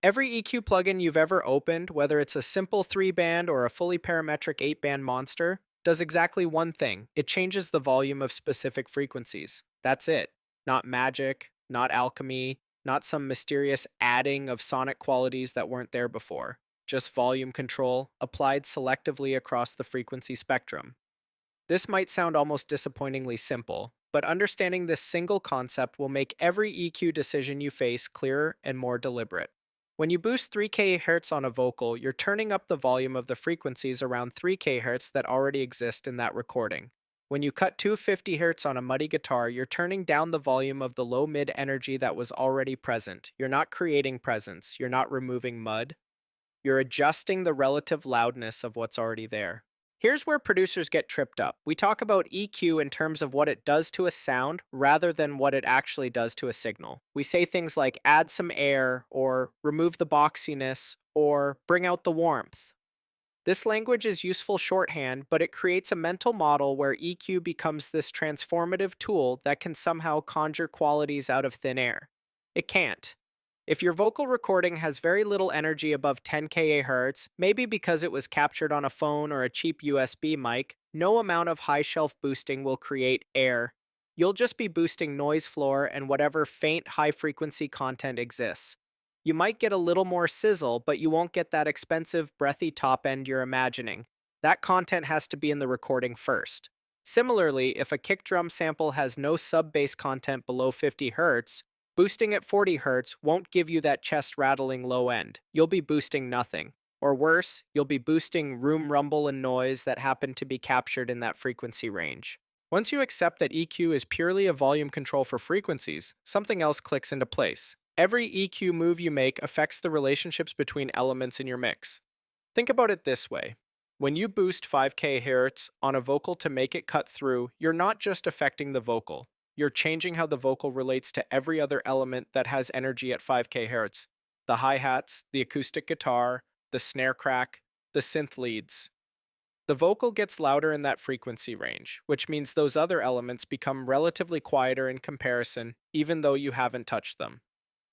Every EQ plugin you've ever opened, whether it's a simple 3-band or a fully parametric 8-band monster, does exactly one thing. It changes the volume of specific frequencies. That's it. Not magic, not alchemy, not some mysterious adding of sonic qualities that weren't there before. Just volume control, applied selectively across the frequency spectrum. This might sound almost disappointingly simple, but understanding this single concept will make every EQ decision you face clearer and more deliberate. When you boost 3 kHz on a vocal, you're turning up the volume of the frequencies around 3 kHz that already exist in that recording. When you cut 250 Hz on a muddy guitar, you're turning down the volume of the low mid energy that was already present. You're not creating presence, you're not removing mud, you're adjusting the relative loudness of what's already there. Here's where producers get tripped up. We talk about EQ in terms of what it does to a sound rather than what it actually does to a signal. We say things like add some air, or remove the boxiness, or bring out the warmth. This language is useful shorthand, but it creates a mental model where EQ becomes this transformative tool that can somehow conjure qualities out of thin air. It can't. If your vocal recording has very little energy above 10 kHz, maybe because it was captured on a phone or a cheap USB mic, no amount of high shelf boosting will create air. You'll just be boosting noise floor and whatever faint high frequency content exists. You might get a little more sizzle, but you won't get that expensive, breathy top end you're imagining. That content has to be in the recording first. Similarly, if a kick drum sample has no sub bass content below 50 Hz, boosting at 40 Hz won't give you that chest rattling low end. You'll be boosting nothing. Or worse, you'll be boosting room rumble and noise that happen to be captured in that frequency range. Once you accept that EQ is purely a volume control for frequencies, something else clicks into place. Every EQ move you make affects the relationships between elements in your mix. Think about it this way. When you boost 5 kHz on a vocal to make it cut through, you're not just affecting the vocal. You're changing how the vocal relates to every other element that has energy at 5 kHz. The hi-hats, the acoustic guitar, the snare crack, the synth leads. The vocal gets louder in that frequency range, which means those other elements become relatively quieter in comparison, even though you haven't touched them.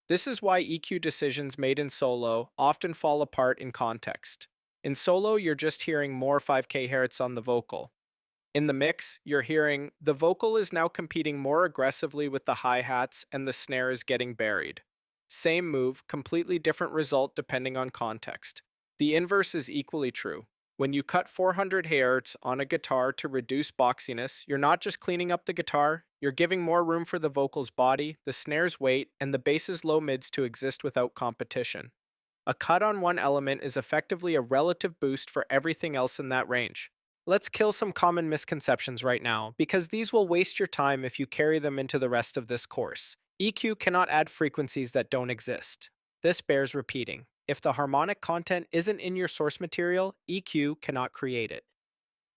This is why EQ decisions made in solo often fall apart in context. In solo, you're just hearing more 5 kHz on the vocal. In the mix, you're hearing the vocal is now competing more aggressively with the hi-hats and the snare is getting buried. Same move, completely different result depending on context. The inverse is equally true. When you cut 400 Hz on a guitar to reduce boxiness, you're not just cleaning up the guitar, you're giving more room for the vocal's body, the snare's weight, and the bass's low mids to exist without competition. A cut on one element is effectively a relative boost for everything else in that range. Let's kill some common misconceptions right now, because these will waste your time if you carry them into the rest of this course. EQ cannot add frequencies that don't exist. This bears repeating. If the harmonic content isn't in your source material, EQ cannot create it.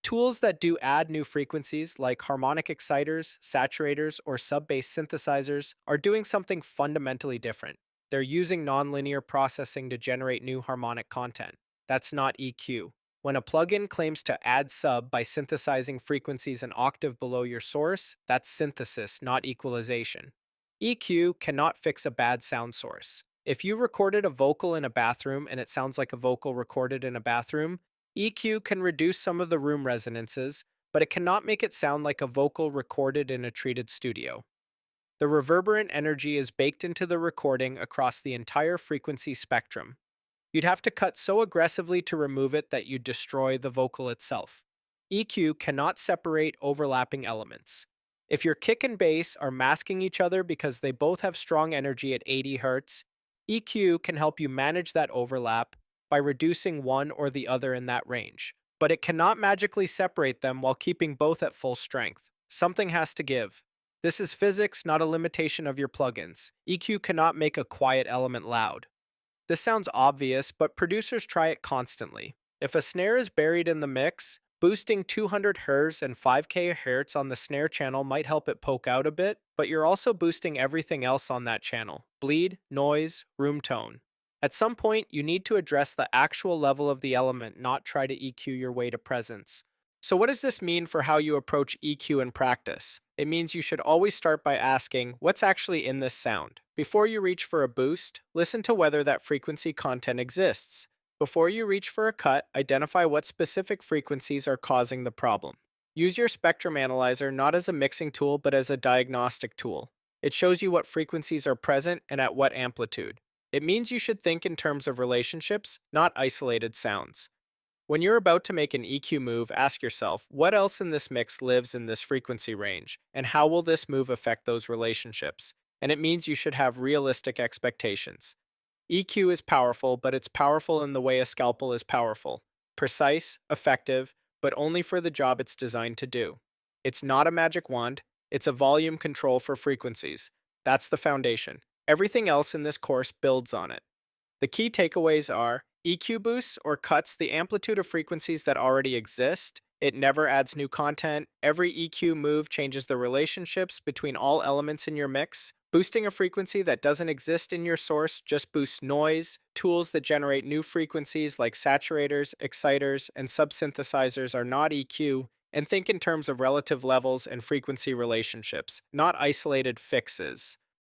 Tools that do add new frequencies, like harmonic exciters, saturators, or sub-bass synthesizers, are doing something fundamentally different. They're using nonlinear processing to generate new harmonic content. That's not EQ. When a plugin claims to add sub by synthesizing frequencies an octave below your source, that's synthesis, not equalization. EQ cannot fix a bad sound source. If you recorded a vocal in a bathroom and it sounds like a vocal recorded in a bathroom, EQ can reduce some of the room resonances, but it cannot make it sound like a vocal recorded in a treated studio. The reverberant energy is baked into the recording across the entire frequency spectrum. You'd have to cut so aggressively to remove it that you'd destroy the vocal itself. EQ cannot separate overlapping elements. If your kick and bass are masking each other because they both have strong energy at 80 Hz, EQ can help you manage that overlap by reducing one or the other in that range. But it cannot magically separate them while keeping both at full strength. Something has to give. This is physics, not a limitation of your plugins. EQ cannot make a quiet element loud. This sounds obvious, but producers try it constantly. If a snare is buried in the mix, boosting 200 Hz and 5 kHz on the snare channel might help it poke out a bit, but you're also boosting everything else on that channel: bleed, noise, room tone. At some point, you need to address the actual level of the element, not try to EQ your way to presence. So what does this mean for how you approach EQ in practice? It means you should always start by asking, what's actually in this sound? Before you reach for a boost, listen to whether that frequency content exists. Before you reach for a cut, identify what specific frequencies are causing the problem. Use your spectrum analyzer not as a mixing tool but as a diagnostic tool. It shows you what frequencies are present and at what amplitude. It means you should think in terms of relationships, not isolated sounds. When you're about to make an EQ move, ask yourself, what else in this mix lives in this frequency range, and how will this move affect those relationships? And it means you should have realistic expectations. EQ is powerful, but it's powerful in the way a scalpel is powerful. Precise, effective, but only for the job it's designed to do. It's not a magic wand, it's a volume control for frequencies. That's the foundation. Everything else in this course builds on it. The key takeaways are EQ boosts or cuts the amplitude of frequencies that already exist. It never adds new content. Every EQ move changes the relationships between all elements in your mix. Boosting a frequency that doesn't exist in your source just boosts noise. Tools that generate new frequencies like saturators, exciters, and subsynthesizers are not EQ, and think in terms of relative levels and frequency relationships, not isolated fixes.